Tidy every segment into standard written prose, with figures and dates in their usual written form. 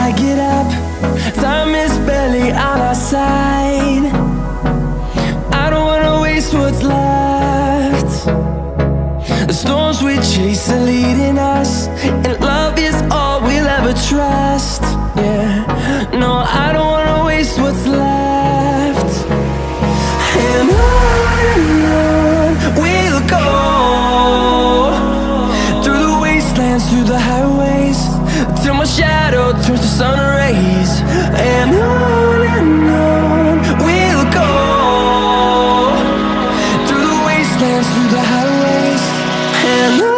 I get up, time is barely on our side. I don't wanna waste what's left. The storms we chase are leading us, and love is all we'll ever trust. Yeah, no, I don't wanna waste what's left. And on we'll go, through the wastelands, through the highways, till my shadow turns to sun rays. And on we'll go, through the wastelands, through the highways, and on.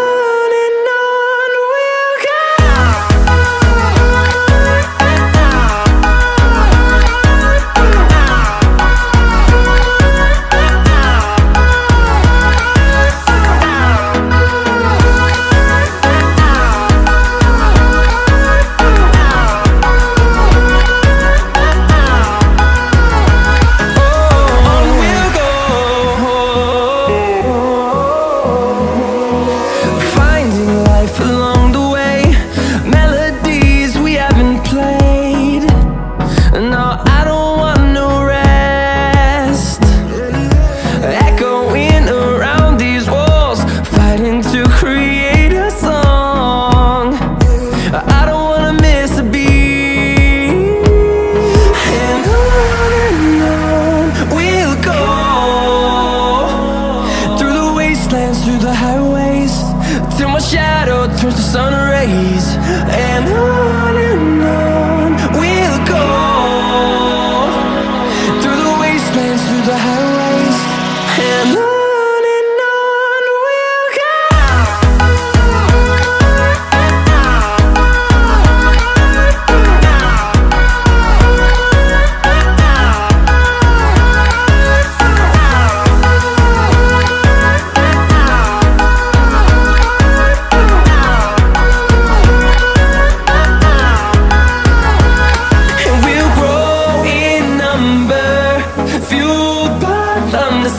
Through the highways, till my shadow turns to sun rays. And on we'll go, through the wastelands, through the highways, and on.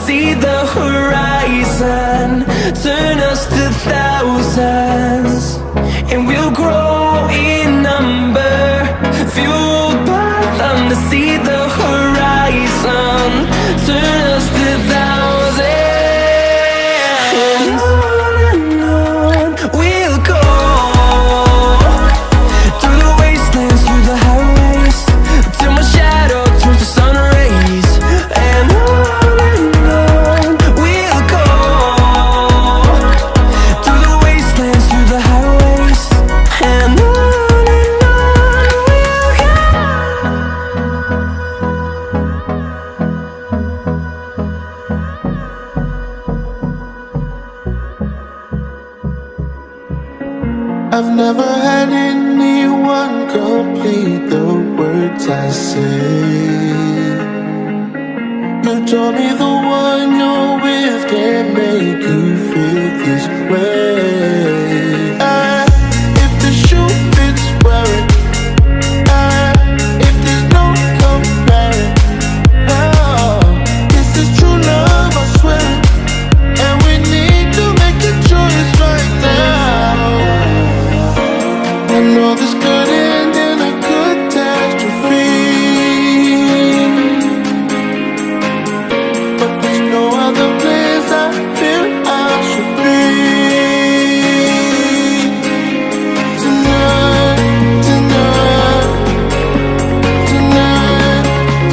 See the horizon turn us to thousands, and we'll grow in number, fueled by them to see the horizon turn us to thousands. And on we'll go, through the wastelands, through the highways, till my shadow turns to sun rays. And I've never had anyone complete the words I say. You told me the one you're with can't make you feel this way. If the shoe fits, wear it. If there's no comparing, this is true love, I swear. And we need to make a choice right now. I know this could end in a catastrophe, but there's no other place I feel I should be. Tonight, tonight, tonight,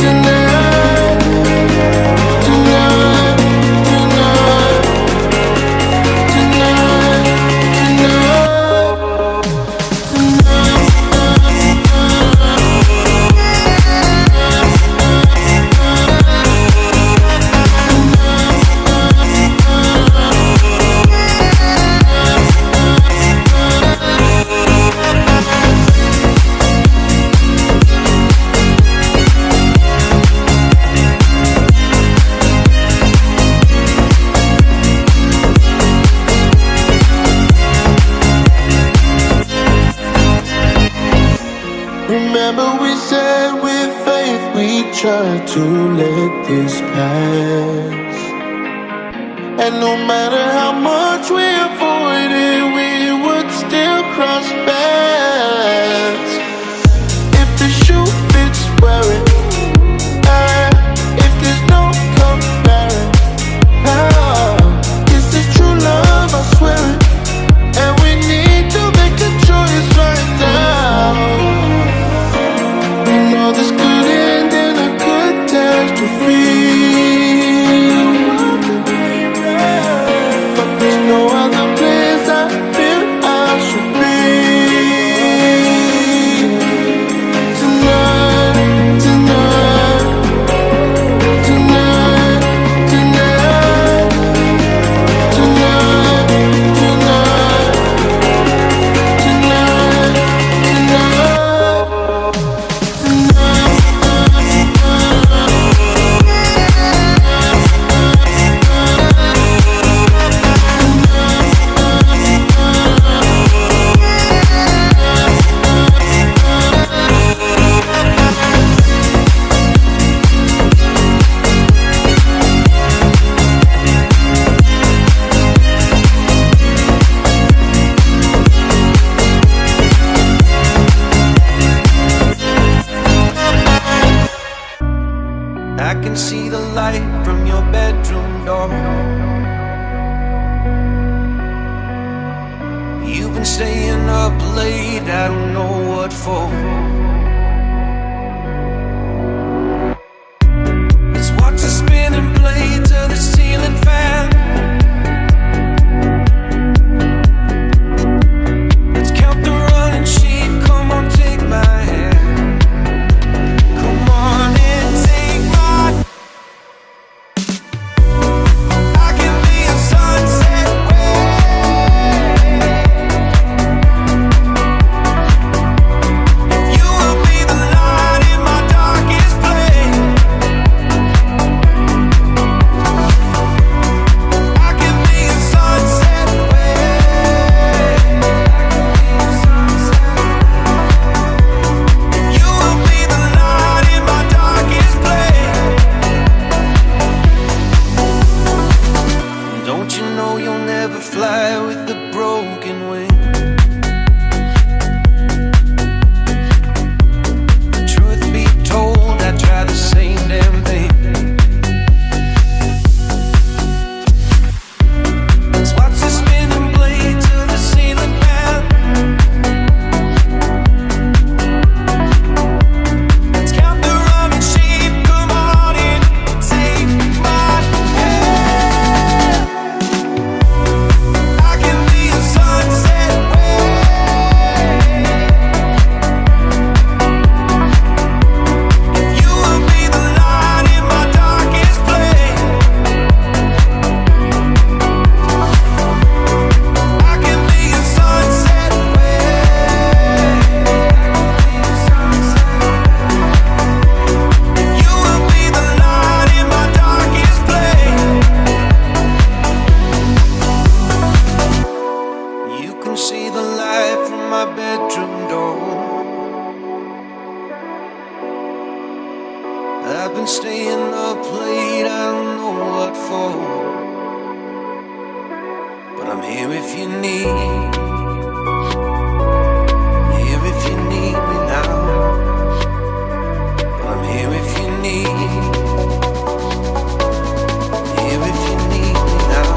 tonight, tonight, tonight, tonight, remember we said with faith we try to let this pass. And no matter how much we avoid it, we would still cross paths. can see the light from your bedroom door. You've been staying up late, I don't know what for. Let's watch the spinning blades of the ceiling fan. Let's count the running sheep, come on, take my hand. Come on and take my. I can be a sunset you will be the light in my darkest place. I can be a sunset you will be the light in my darkest place. Don't you know you'll never fly with a broken wing? Truth be told, I try the same damn thing. Let's watch the spinning blade to the ceiling fan. Let's count the running sheep, come on in, take my hand. I can be a sunset you will be the light in my darkest place. I can be a sunset you will be the light in my darkest place. You can see the light from my bedroom door. I've been staying up late, I don't know what for. But I'm here if you need. Here if you need me now. But I'm here if you need. Here if you need me now.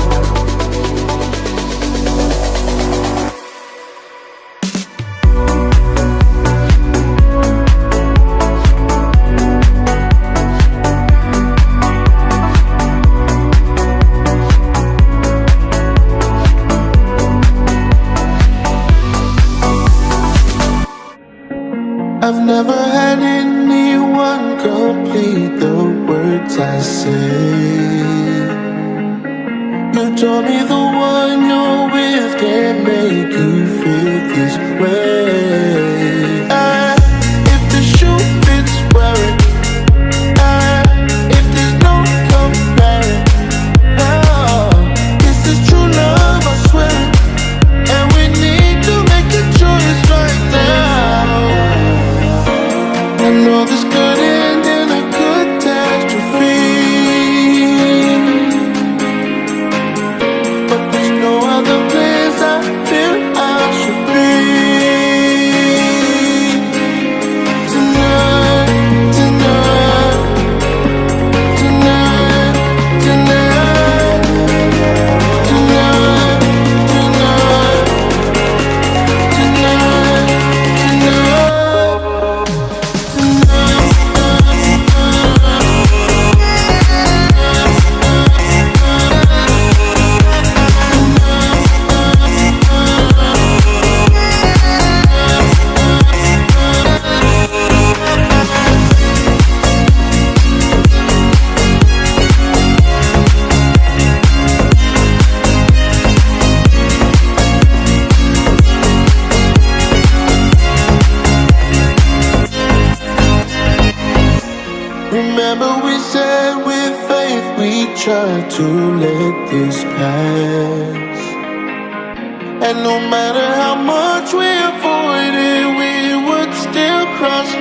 I've never had anyone complete the words I say. You told me the one you're with can make you feel this way. If the shoe fits, wear it. If there's no comparing, this is true love, I swear. And we need to make a choice right now. I know this could end in a catastrophe, but there's no other place I feel I should be. Tonight, tonight, tonight, tonight, tonight, tonight, remember we said with faith we try to let this pass. And no matter how much we avoid it, we would still cross